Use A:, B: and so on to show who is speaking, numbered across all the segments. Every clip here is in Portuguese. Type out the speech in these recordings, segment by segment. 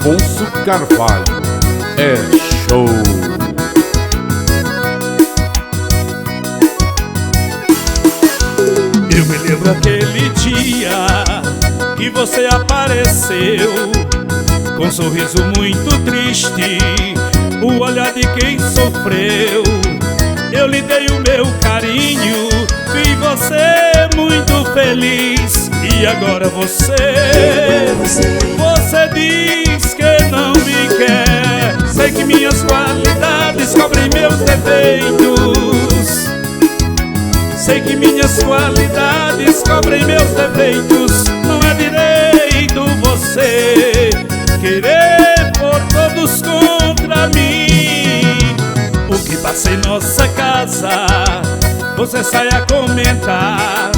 A: Afonso Carvalho é show.
B: Eu me lembro aquele dia que você apareceu, com um sorriso muito triste, o olhar de quem sofreu. Eu lhe dei o meu carinho, vi você muito feliz. E agora você diz que não me quer. Sei que minhas qualidades cobrem meus defeitos. Sei que minhas qualidades cobrem meus defeitos. Não é direito você querer pôr todos contra mim. O que passa em nossa casa, você sai a comentar.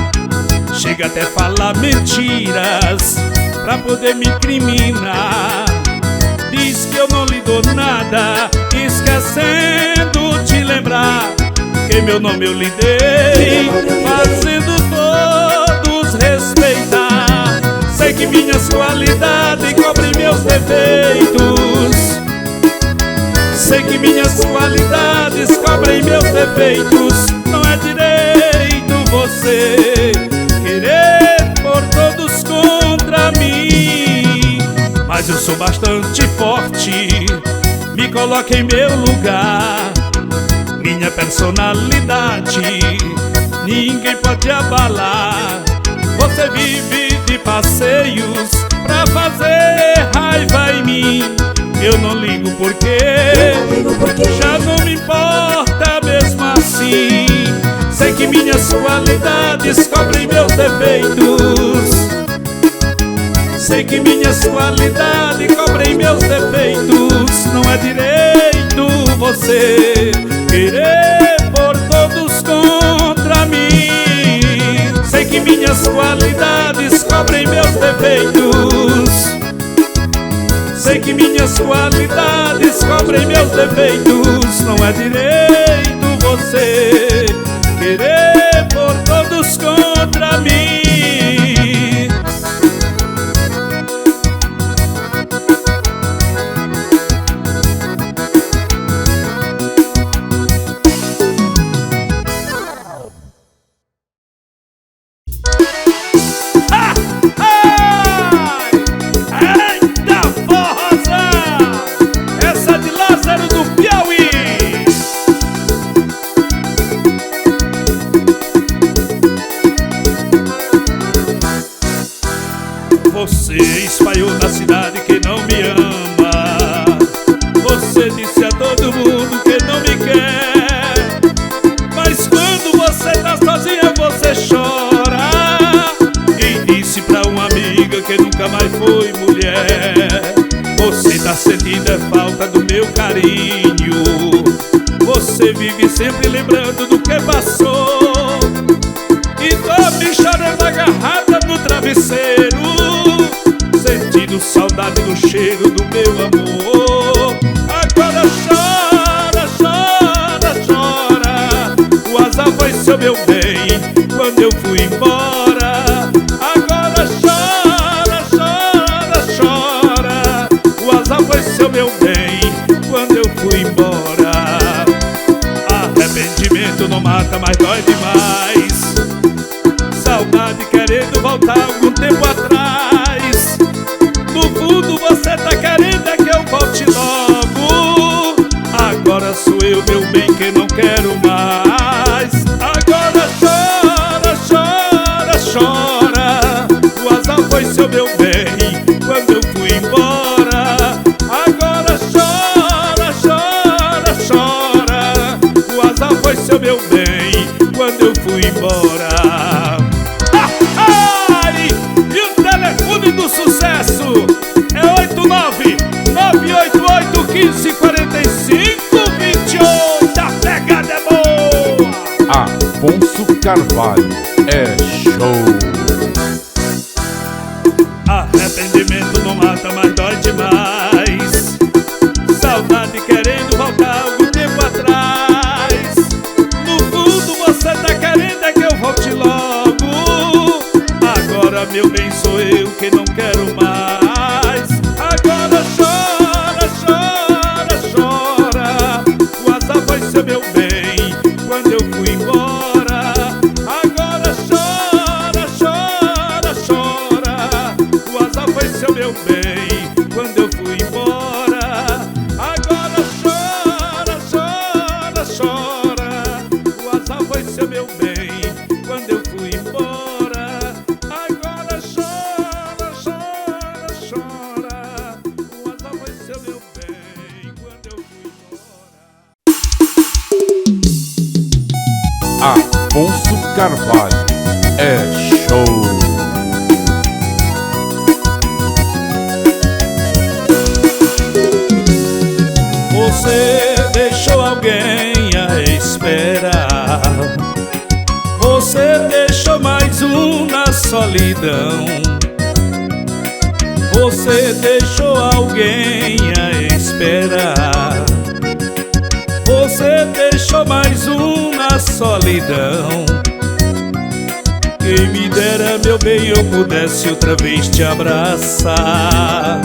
B: Chega até falar mentiras pra poder me incriminar. Diz que eu não lhe dou nada, esquecendo de lembrar que meu nome eu lhe dei, fazendo todos respeitar. Sei que minhas qualidades cobrem meus defeitos. Sei que minhas qualidades cobrem meus defeitos. Não é direito você querer pôr todos contra mim. Mas eu sou bastante forte, me coloque em meu lugar. Minha personalidade ninguém pode abalar. Você vive de passeios pra fazer raiva em mim. Eu não ligo porque já não me importa mesmo assim. Sei que minhas qualidades cobrem meus defeitos. Sei que minhas qualidades cobrem meus defeitos. Não é direito você querer pôr todos contra mim. Sei que minhas qualidades cobrem meus defeitos. Sei que minhas qualidades cobrem meus defeitos. Não é direito você querer pôr todos contra mim. Eita forrozão! Essa de Lázaro do Piauí. Você espalhou na cidade que não me ama. Você disse a todo mundo que não me quer. Mas quando você tá sozinha você chora. E disse pra uma amiga que nunca mais foi mulher. Você tá sentindo a falta do meu carinho. Você vive sempre lembrando do que passou. E dorme chorando agarrada no travesseiro, sentindo saudade do cheiro do meu amor. Agora chora, chora, chora. O azar foi seu meu bem quando eu fui embora. Agora chora, chora, chora. O azar foi seu meu bem quando eu fui embora. Arrependimento não mata, mas dói demais. Saudade querendo voltar algum tempo atrás. No fundo você tá querendo é que eu volte logo. Agora sou eu, meu bem, que não quero mais. Agora chora, chora, chora. O azar foi seu, meu bem, quando eu fui embora. Agora chora, chora, chora. O azar foi seu, meu bem, quando eu fui embora. E o telefone do sucesso é 8988154528. A pegada é boa.
A: Afonso Carvalho é show.
B: Arrependimento não mata, mas dói demais. Saudade querendo voltar algum tempo atrás. No fundo você tá querendo é que eu volte logo. Agora meu bem sou eu que não quero mais. Agora chora.
A: Carvalho é show.
B: Você deixou alguém a esperar. Você deixou mais um na solidão. Você deixou alguém a esperar. Você deixou mais um na solidão. Quem me dera, meu bem, eu pudesse outra vez te abraçar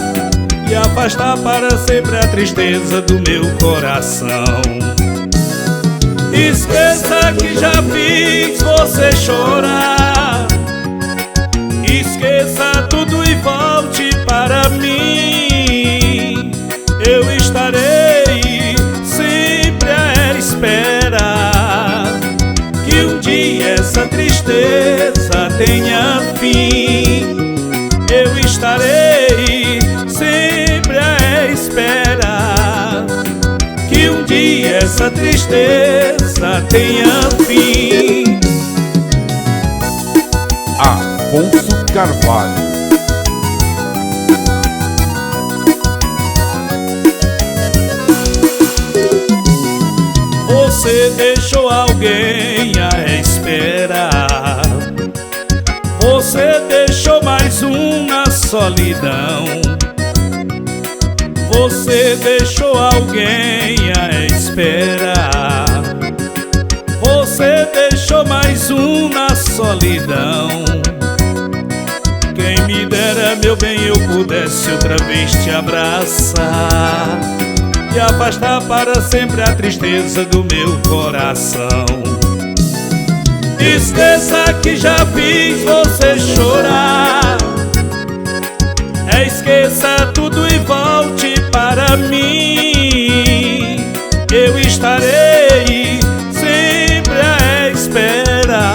B: e afastar para sempre a tristeza do meu coração. Esqueça que já fiz você chorar. Esqueça tudo e volte para mim. Eu estarei sempre à espera que um dia essa tristeza tenha fim. Eu estarei sempre à espera que um dia essa tristeza tenha fim.
A: Afonso Carvalho.
B: Você deixou alguém a esperar. Você deixou mais um na solidão. Você deixou alguém a esperar. Você deixou mais um na solidão. Quem me dera, meu bem, eu pudesse outra vez te abraçar e afastar para sempre a tristeza do meu coração. Esqueça que já fiz você chorar. Esqueça tudo e volte para mim. Eu estarei sempre à espera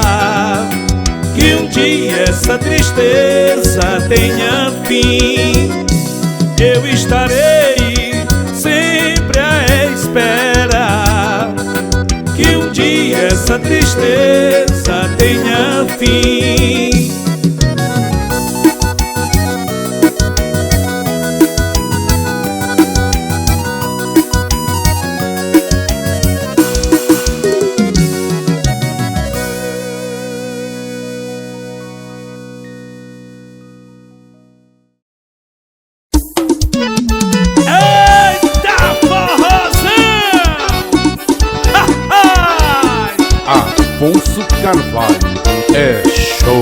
B: que um dia essa tristeza tenha fim. Eu estarei sempre à espera que um dia essa tristeza tenha fim.
A: Afonso Carvalho é show.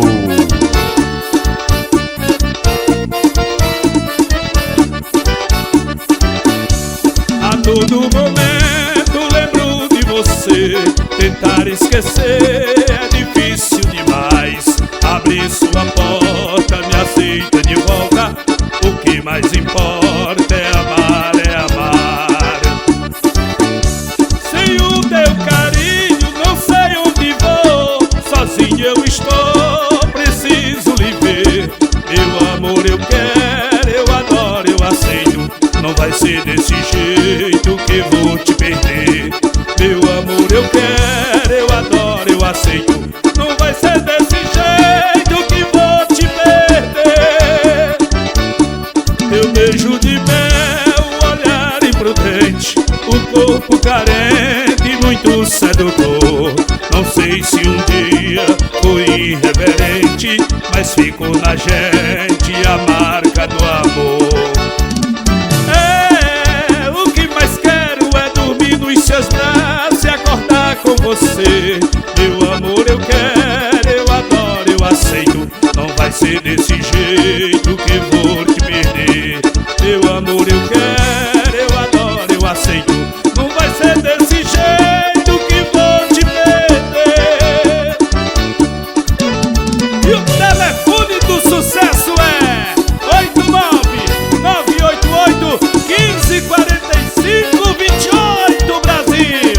B: A todo momento lembro de você. Tentar esquecer é difícil demais. Abrir sua porta, me aceita de volta. O que mais importa é amar, é amar. Sem o teu carinho não sei onde vou. Sozinho eu estou, preciso lhe ver. Meu amor eu quero, eu adoro, eu aceito. Não vai ser desse jeito que vou te perder. Meu amor eu quero, eu adoro, eu aceito. Não vai ser desse jeito que vou te perder. Teu beijo de mel, o olhar imprudente, o corpo carente, muito sedutor. Não sei se um dia fui irreverente, mas ficou na gente a marca do amor. O que mais quero é dormir nos seus braços e acordar com você. Meu amor eu quero, eu adoro, eu aceito. Não vai ser desse jeito que vou te perder. Meu amor eu quero, eu adoro, eu aceito. Não vai ser desse jeito que vou te perder. E o telefone do sucesso é 89988154528, Brasil.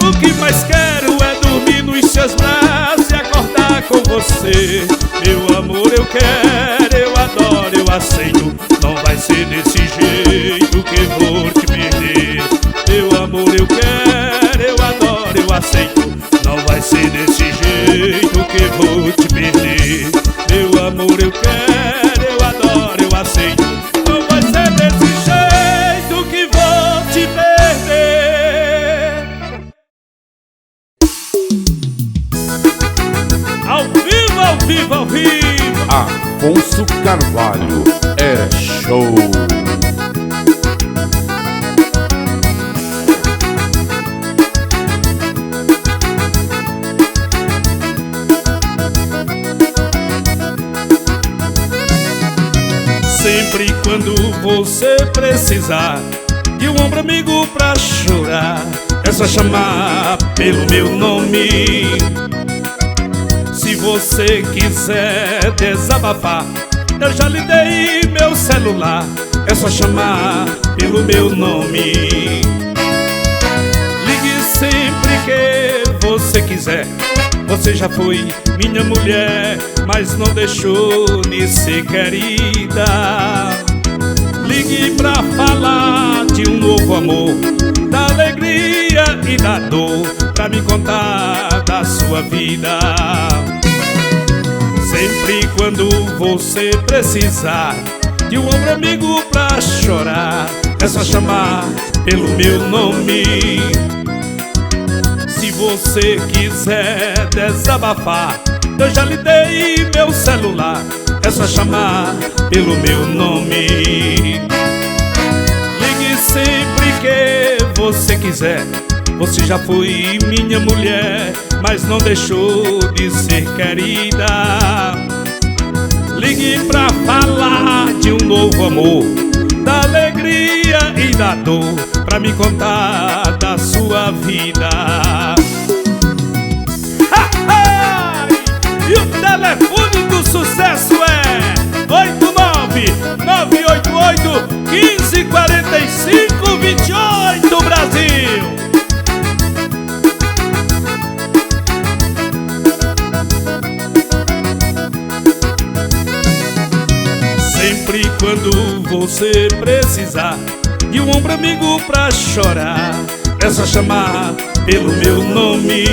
B: O que mais quero é dormir nos seus braços e acordar com você. Meu amor eu quero, eu adoro, eu aceito. Não vai ser desse jeito que vou te vivo, ao vivo.
A: Afonso Carvalho é show.
B: Sempre quando você precisar de um ombro amigo pra chorar, é só chamar pelo meu nome. Se você quiser desabafar, eu já lhe dei meu celular, é só chamar pelo meu nome. Ligue sempre que você quiser. Você já foi minha mulher, mas não deixou de ser querida. Ligue pra falar de um novo amor, da alegria e da dor, pra me contar da sua vida. Sempre quando você precisar de um ombro amigo pra chorar, é só chamar pelo meu nome. Se você quiser desabafar, eu já lhe dei meu celular, é só chamar pelo meu nome. Ligue sempre que você quiser. Você já foi minha mulher, mas não deixou de ser querida. Ligue pra falar de um novo amor, da alegria e da dor, pra me contar da sua vida. E o telefone do sucesso é 8988-1545-28, Brasil. Sempre quando você precisar de um ombro amigo pra chorar, é só chamar pelo meu nome.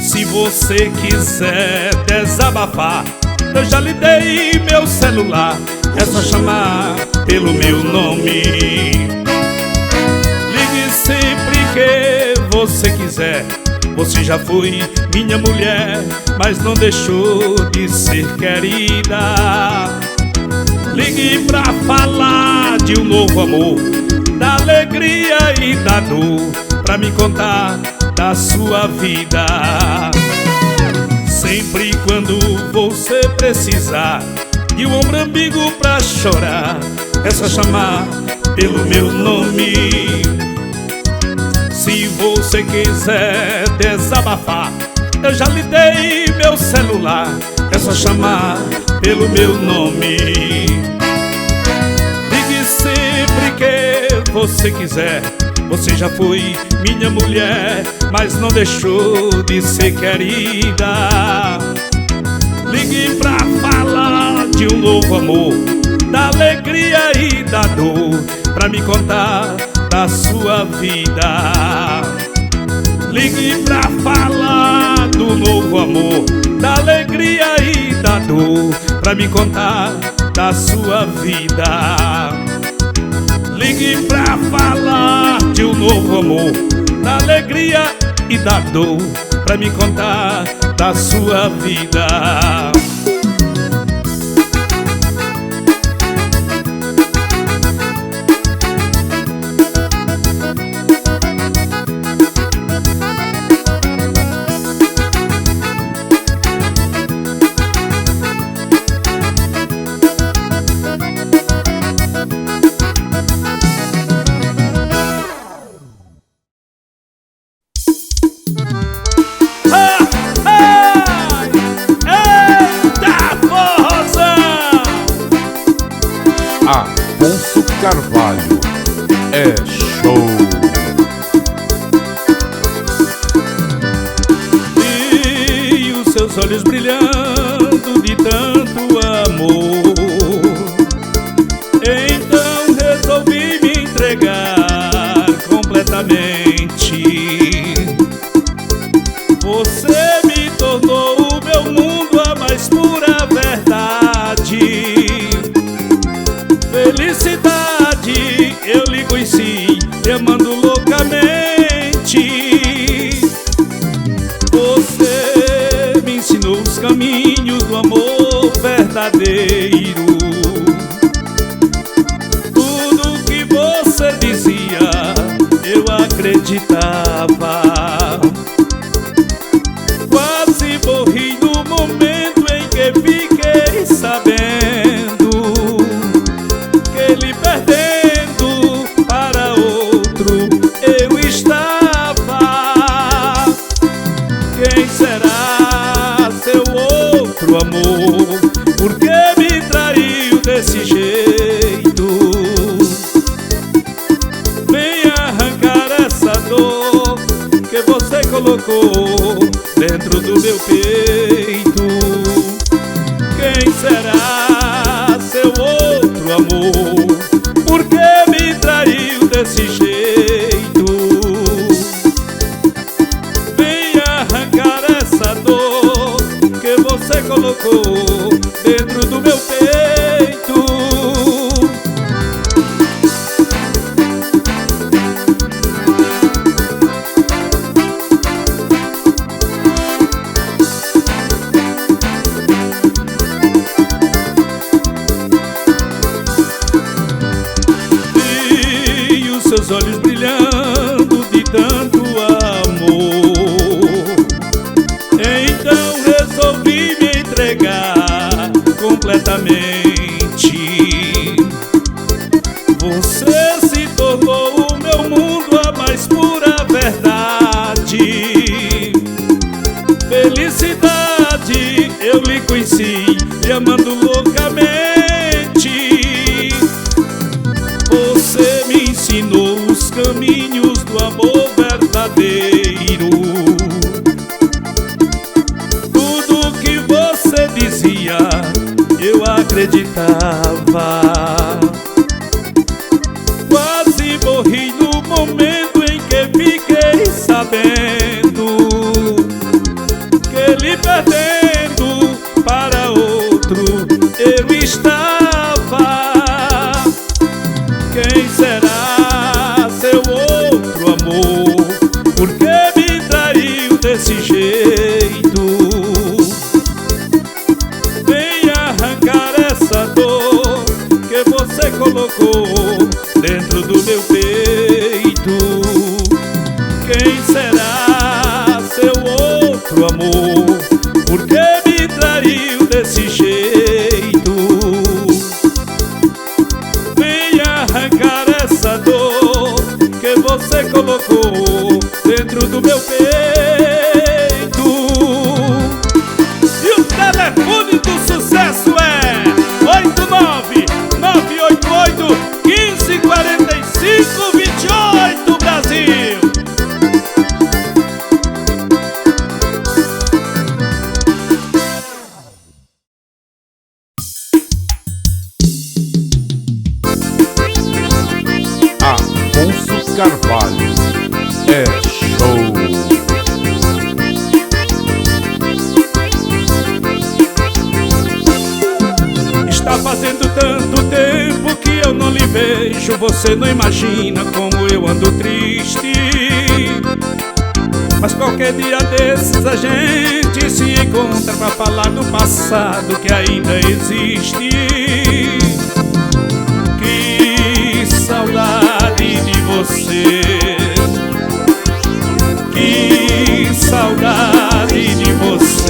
B: Se você quiser desabafar, eu já lhe dei meu celular, é só chamar pelo meu nome. Ligue sempre que você quiser. Você já foi minha mulher, mas não deixou de ser querida. Ligue pra falar de um novo amor, da alegria e da dor, pra me contar da sua vida. Sempre quando você precisar de um ombro amigo pra chorar, é só chamar pelo meu nome. Se você quiser desabafar, eu já lhe dei meu celular, é só chamar pelo meu nome. Ligue sempre que você quiser. Você já foi minha mulher, mas não deixou de ser querida. Ligue pra falar de um novo amor, da alegria e da dor, pra me contar da sua vida. Ligue pra falar do novo amor, da alegria e da dor, pra me contar da sua vida. Ligue pra falar de um novo amor, da alegria e da dor, pra me contar da sua vida.
A: Afonso Carvalho é show.
B: Vi os seus olhos brilhando de tanto amor, então resolvi me entregar completamente. Você me tornou o meu mundo, a mais pura verdade. Felicidade, eu lhe conheci, te amando loucamente. Você me ensinou verdadeiro. Tudo que você dizia eu acreditava. Quase morri no momento em que fiquei sabendo que lhe perdendo para outro eu estava. Quem será seu outro amor? Por que me traiu desse jeito? Vem arrancar essa dor que você colocou dentro do meu peito. Quem será seu outro amor? Por que me traiu desse jeito? Vem arrancar essa dor que você colocou dentro do meu peito. Seus olhos brilhando de tanto amor, então resolvi me entregar completamente. Você se tornou o meu mundo, a mais pura verdade. Felicidade eu lhe conheci, lhe amando loucamente. Você me ensinou os caminhos do amor verdadeiro. Tudo que você dizia eu acreditava. Quase morri no momento em que fiquei sabendo que lhe perdendo para outro eu estava. Quem será seu outro amor? Por que me traiu desse jeito? Vem arrancar essa dor que você colocou dentro do meu peito. Quem será seu outro amor? Por que me traiu desse jeito? Arrancar essa dor que você colocou dentro do meu peito. E o telefone do sucesso é 8988-1545-28, Brasil.
A: Afonso Carvalho é show.
B: Está fazendo tanto tempo que eu não lhe vejo. Você não imagina como eu ando triste. Mas qualquer dia desses a gente se encontra pra falar do passado que ainda existe. Que saudade de você, que saudade de você.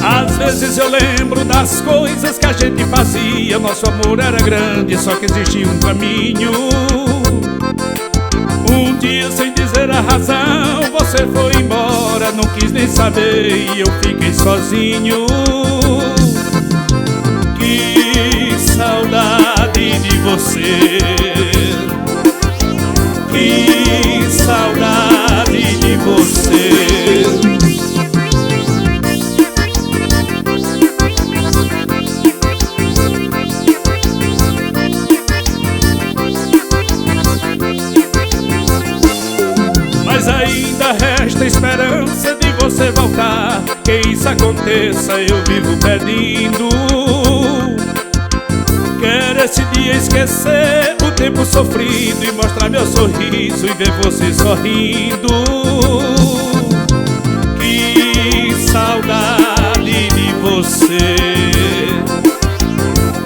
B: Às vezes eu lembro das coisas que a gente fazia. Nosso amor era grande, só que existia um caminho. Um dia, sem dizer a razão, você foi embora. Não quis nem saber e eu fiquei sozinho. Que saudade de você, que saudade de você. Mas ainda resta esperança de você voltar. Que isso aconteça eu vivo pedindo. Quero decidi esquecer o tempo sofrido e mostrar meu sorriso e ver você sorrindo. Que saudade de você,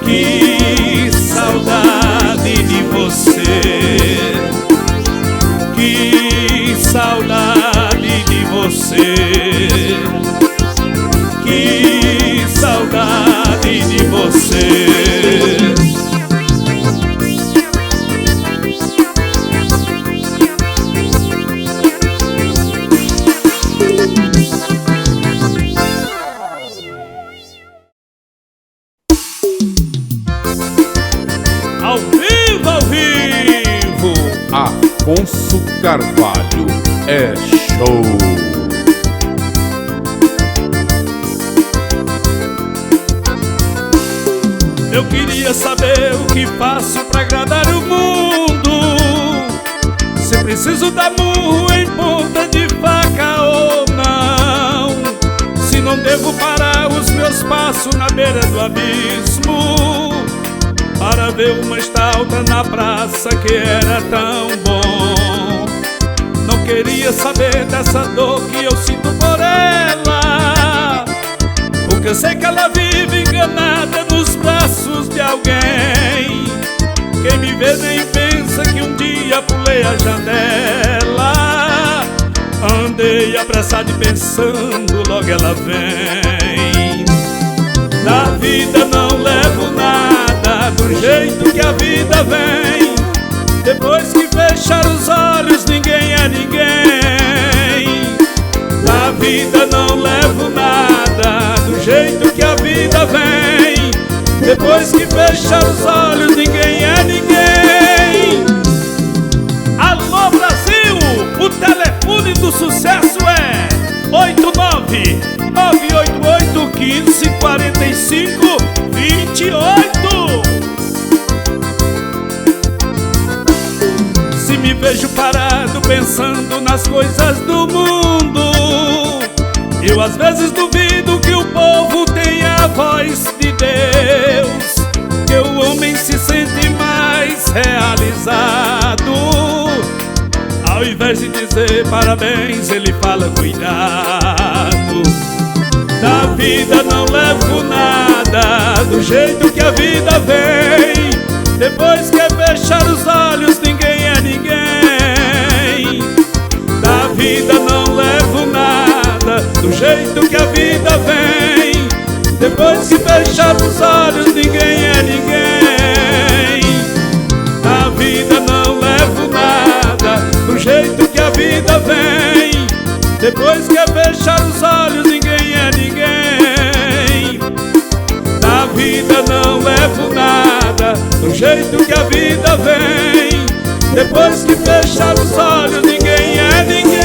B: que saudade de você, que saudade de você, que saudade de você. Ao vivo, ao vivo,
A: Afonso Carvalho é show.
B: eu queria saber o que faço pra agradar o mundo. Se preciso dar murro em ponta de faca ou não. Se não devo parar os meus passos na beira do abismo para ver uma estalta na praça que era tão bom. Não queria saber dessa dor que eu sinto por ela, porque eu sei que ela vive enganada nos braços de alguém. Quem me vê nem pensa que um dia pulei a janela. Andei apressado e pensando, logo ela vem. Da vida não levo nada, do jeito que a vida vem. Depois que fechar os olhos, ninguém é ninguém. Da vida não levo nada, do jeito que a vida vem. Depois que fechar os olhos, ninguém é ninguém. Alô Brasil, o telefone do sucesso é 89-988-1545-28. Se me vejo parado pensando nas coisas do mundo, eu às vezes duvido que o povo tenha a voz de Deus, que o homem se sente mais realizado. Ao invés de dizer parabéns, ele fala cuidado. Da vida não levo nada, do jeito que a vida vem. Depois que fechar os olhos, ninguém é ninguém. Da vida não levo nada, do jeito que a vida vem. Depois que fechar os olhos, ninguém é ninguém. Da vida não levo nada, do jeito que a vida vem. Depois que fechar os olhos, ninguém é ninguém. Da vida não levo nada, do jeito que a vida vem. Depois que fechar os olhos, ninguém é ninguém.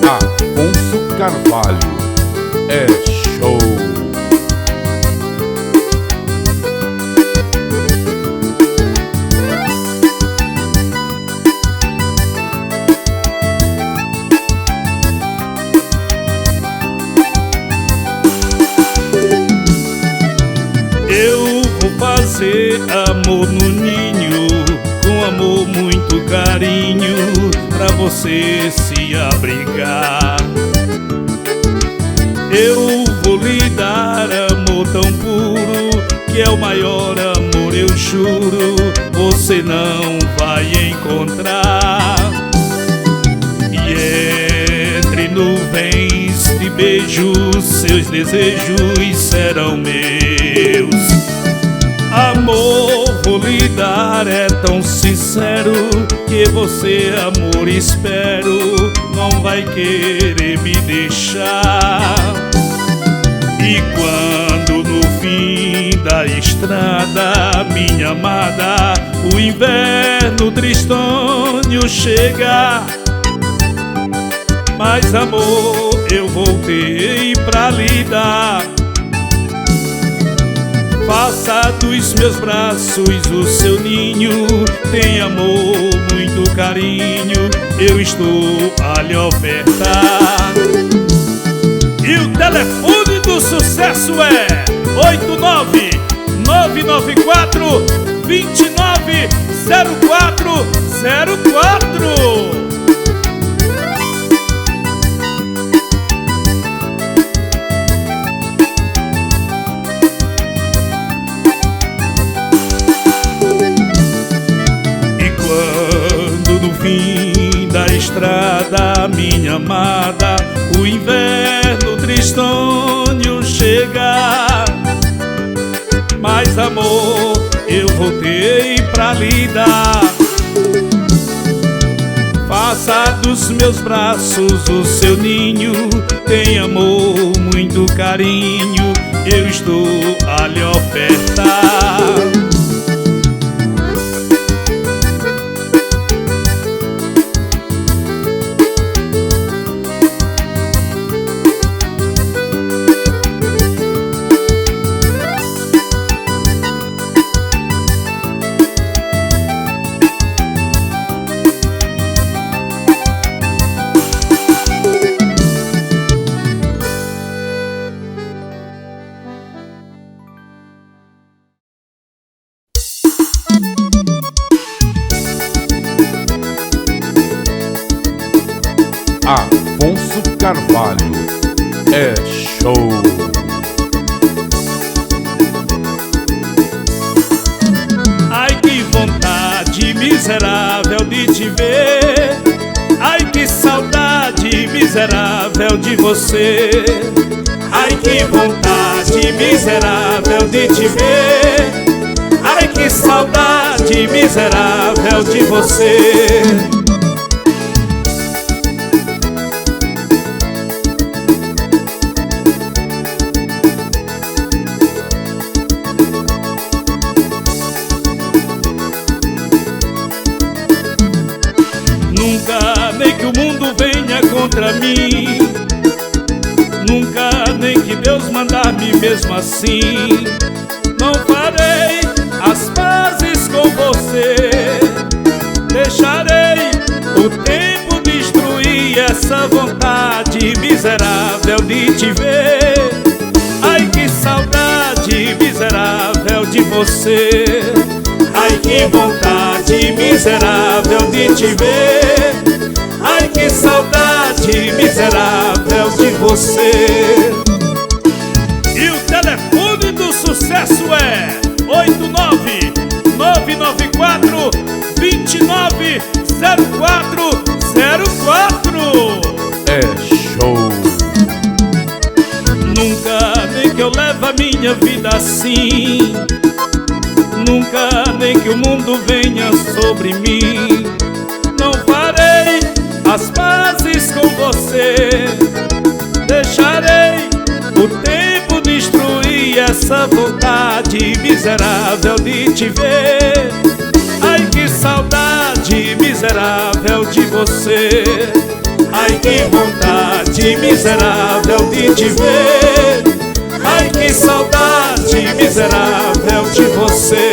A: Afonso Carvalho é show.
B: Eu vou fazer amor no ninho, com amor, muito carinho, pra você se abrigar. Eu vou lhe dar amor tão puro, que é o maior amor, eu juro, você não vai encontrar. E entre nuvens de beijos, seus desejos serão meus. Amor vou lhe dar, é tão sincero, que você, amor, espero, não vai querer me deixar. E quando no fim da estrada, minha amada, o inverno tristonho chegar, Mas amor, eu voltei pra lhe dar. Faça dos meus braços o seu ninho. Tem amor, muito carinho, eu estou a lhe ofertar. E o telefone do sucesso é 899290404. Da estrada, minha amada, o inverno tristonho chega. Mas amor, eu voltei pra lhe dar. Faça dos meus braços o seu ninho. Tem amor, muito carinho, eu estou a lhe ofertar.
A: Afonso Carvalho é show.
B: Ai, que vontade miserável de te ver. Ai, que saudade miserável de você. Ai, que vontade miserável de te ver. Ai, que saudade miserável de você. Nunca nem que o mundo venha contra mim, nunca nem que Deus mandar-me mesmo assim. Não farei as pazes com você. Deixarei o tempo destruir essa vontade miserável de te ver. Ai, que saudade miserável de você. Ai, que vontade miserável de te ver. Ai, que saudade miserável de você. E o telefone do sucesso é 899290404.
A: É show.
B: Nunca nem que eu leve a minha vida assim. Nunca nem que o mundo venha sobre mim. Não farei as pazes com você. Deixarei o tempo destruir essa vontade miserável de te ver. Ai, que saudade miserável de você. Ai, que vontade miserável de te ver. Ai, que saudade miserável de você.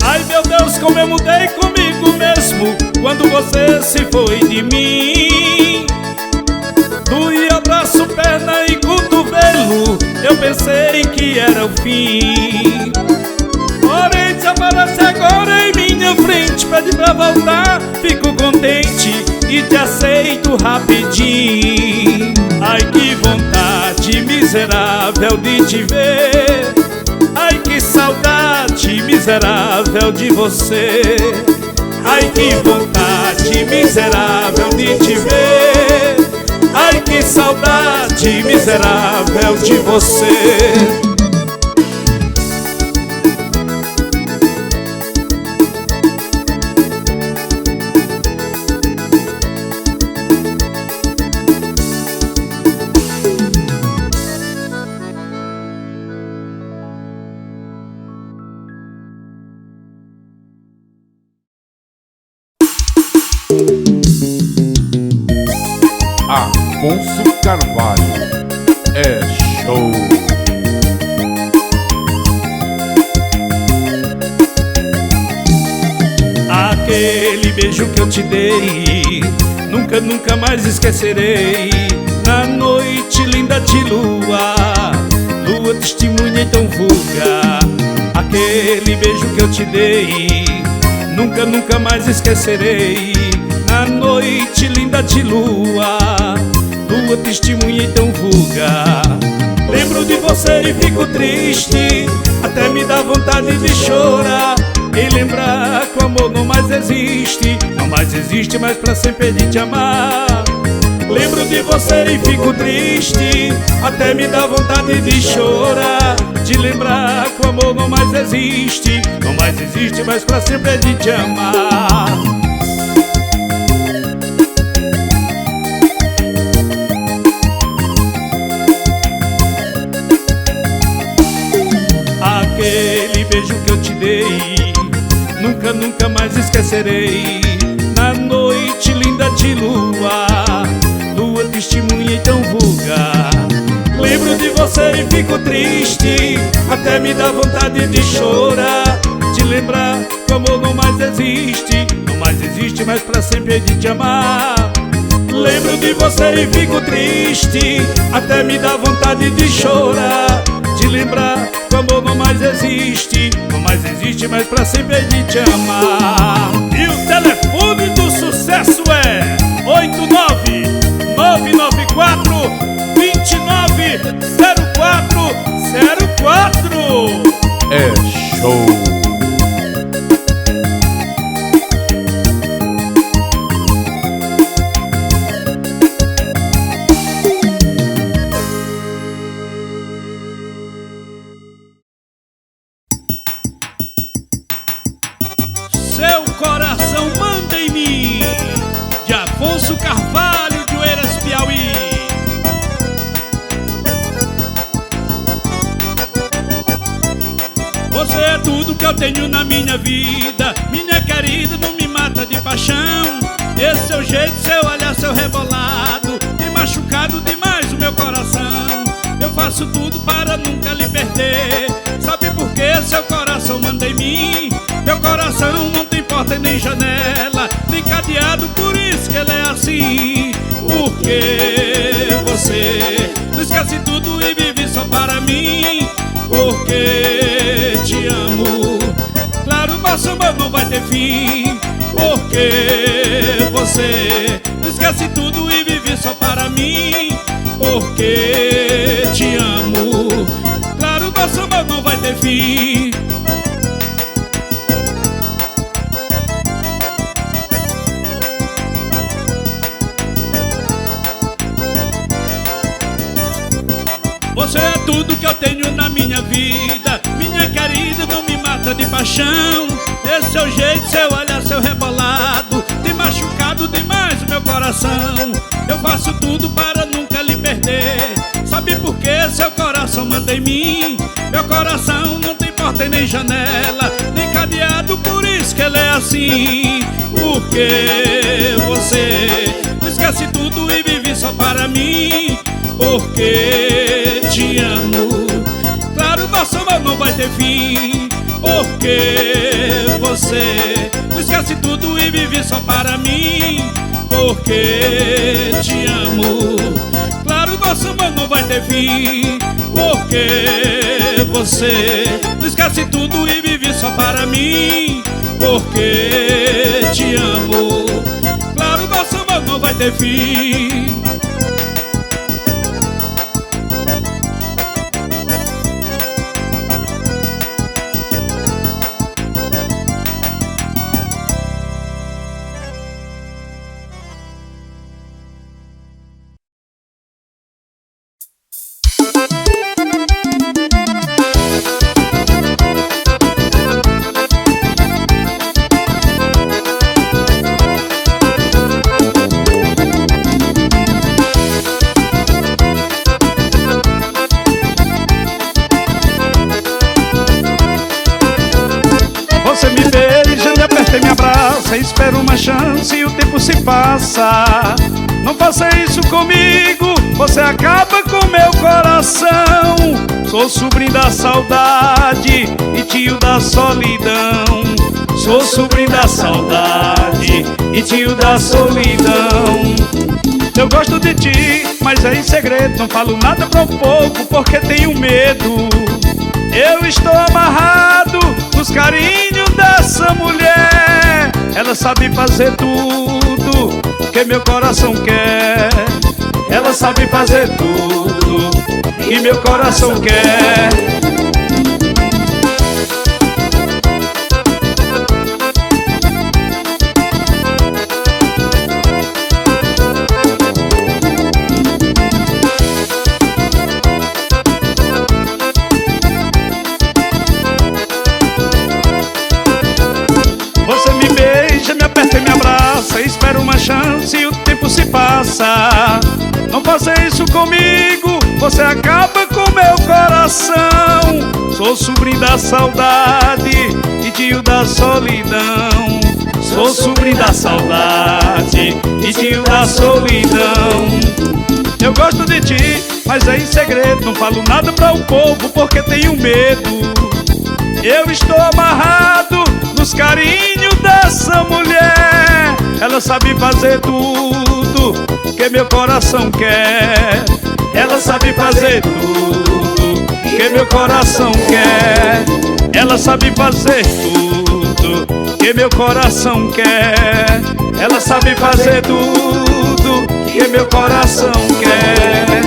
B: Ai, meu Deus, como eu mudei comigo mesmo quando você se foi de mim. Doía braço, perna e cotovelo, eu pensei que era o fim. Porém desaparece agora em minha frente, pede pra voltar, fico contente e te aceito rapidinho. Ai, que vontade miserável de te ver. Ai, que saudade miserável de você. Ai, que vontade miserável de te ver. Ai, que saudade miserável de você.
A: Afonso Carvalho. É show.
B: Aquele beijo que eu te dei, nunca, nunca mais esquecerei. Na noite linda de lua, lua testemunha então vulga. Aquele beijo que eu te dei, nunca, nunca mais esquecerei. Na noite linda de lua, lua testemunha então vulga. Lembro de você e fico triste, até me dá vontade de chorar. Em lembrar que o amor não mais existe, não mais existe, mas pra sempre é de te amar. Lembro de você e fico triste, até me dá vontade de chorar. De lembrar que o amor não mais existe, não mais existe, mas pra sempre é de te amar. Aquele beijo que eu te dei, nunca, nunca mais esquecerei. Na noite linda de lua, lua testemunha então vulga. Lembro de você e fico triste, até me dá vontade de chorar. De lembrar que o amor não mais existe, não mais existe, mas pra sempre é de te amar. Lembro de você e fico triste, até me dá vontade de chorar. De lembrar que o amor não mais existe, não mais existe, mas pra sempre é de te amar. E o telefone do sucesso é 89-2904-0404.
A: É show.
B: Seu coração manda em mim, de Afonso Carvalho, de Oeiras, Piauí. Você é tudo que eu tenho na minha vida, minha querida, não me mata de paixão. Esse seu jeito, seu olhar, seu rebolado, tem machucado demais o meu coração. Eu faço tudo para nunca lhe perder. Sabe por que seu coração manda em mim? Meu coração não tem porta nem janela, nem cadeado, por isso que ele é assim. Porque você não esquece tudo e vive só para mim. Porque te amo, claro, nosso amor não vai ter fim. Porque você não esquece tudo e vive só para mim. Porque te amo, claro, nosso amor não vai ter fim. Você é tudo que eu tenho na minha vida, minha querida, não me mata de paixão. Esse seu jeito, seu olhar, seu rebolado, tem machucado demais o meu coração. Eu faço tudo para nunca lhe perder. Sabe por que seu coração manda em mim? Meu coração não tem porta e nem janela, nem cadeado, por isso que ele é assim. Porque você não esquece tudo e vive só para mim. Porque te amo, claro, nosso amor não vai ter fim. Porque você não esquece tudo e vive só para mim. Porque te amo, claro, nosso amor não vai ter fim. Porque você não esquece tudo e vive só para mim. Porque te amo, claro, nosso amor não vai ter fim.
C: abraça, espera uma chance e o tempo se passa. Não faça isso comigo, você acaba com meu coração. Sou sobrinho da saudade e tio da solidão. Sou sobrinho da saudade e tio da solidão. Eu gosto de ti, mas é em segredo. Não falo nada pro povo porque tenho medo. Eu estou amarrado nos carinhos dessa mulher. Ela sabe fazer tudo que meu coração quer. Ela sabe fazer tudo que meu coração quer. Você me beija, me aperta e me abraça, espera uma chance e o tempo se passa. Não faça isso comigo, você acaba com meu coração. Sou sobrinho da saudade e tio da solidão. Sou sobrinho da saudade e tio da solidão. Eu gosto de ti, mas é em segredo. Não falo nada para o povo porque tenho medo. Eu estou amarrado nos carinhos dessa mulher. Ela sabe fazer tudo que meu coração quer. Ela sabe fazer tudo que meu coração quer. Ela sabe fazer tudo que meu coração quer. Ela sabe fazer tudo que meu coração quer.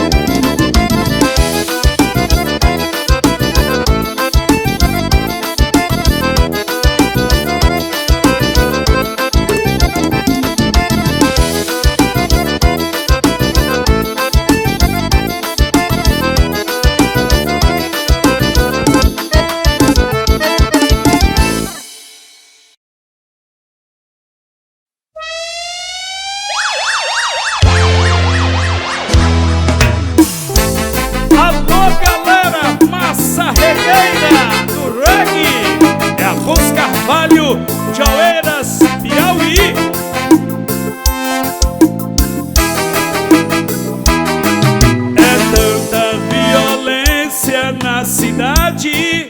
B: Alô, galera, massa regueira do reggae. É Arroz Carvalho de Oeiras, Piauí. É tanta violência na cidade,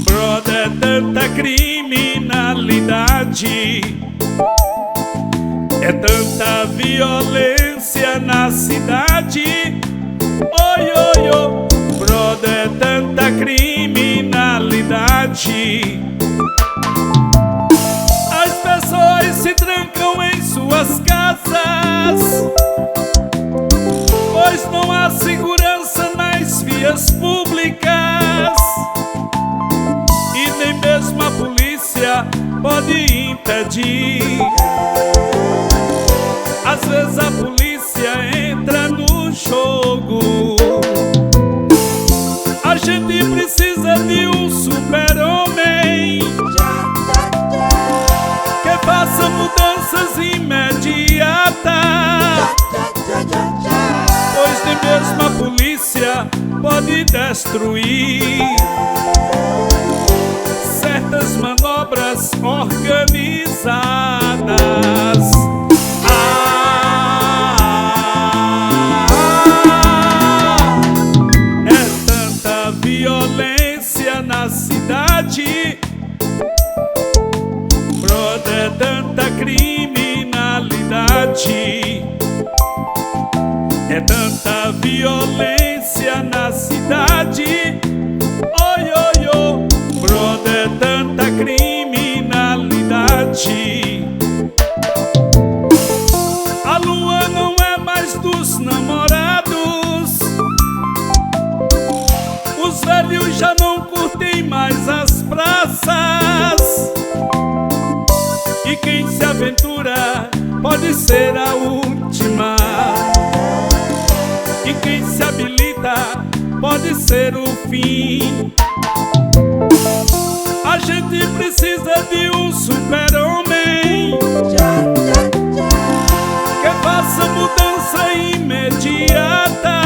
B: brother, é tanta criminalidade. É tanta violência na cidade. Oi, oi, oi, brother, é tanta criminalidade. As pessoas se trancam em suas casas, pois não há segurança nas vias públicas. E nem mesmo a polícia pode impedir. Às vezes a polícia entra no jogo. A gente precisa de um super-homem que faça mudanças imediatas, pois nem mesmo a polícia pode destruir certas manobras organizadas. Violência na cidade, brother, tanta criminalidade. É tanta violência na cidade. Oi, oi, oi, brother, tanta criminalidade. A lua não é mais dos namorados. Os velhos já não curtem mais as praças. E quem se aventura pode ser a última. E quem se habilita pode ser o fim. A gente precisa de um super-homem que faça mudança imediata,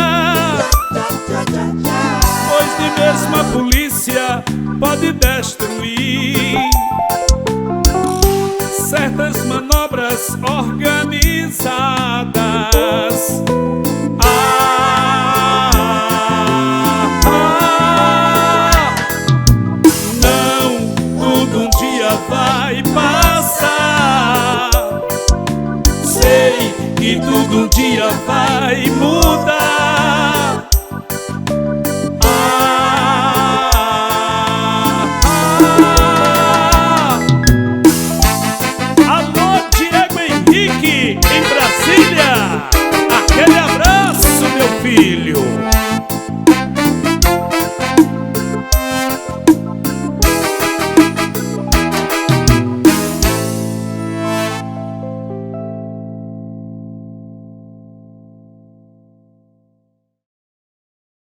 B: pois nem mesmo a polícia pode destruir pessoas organizadas. Não, tudo um dia vai passar. Sei que tudo um dia vai mudar.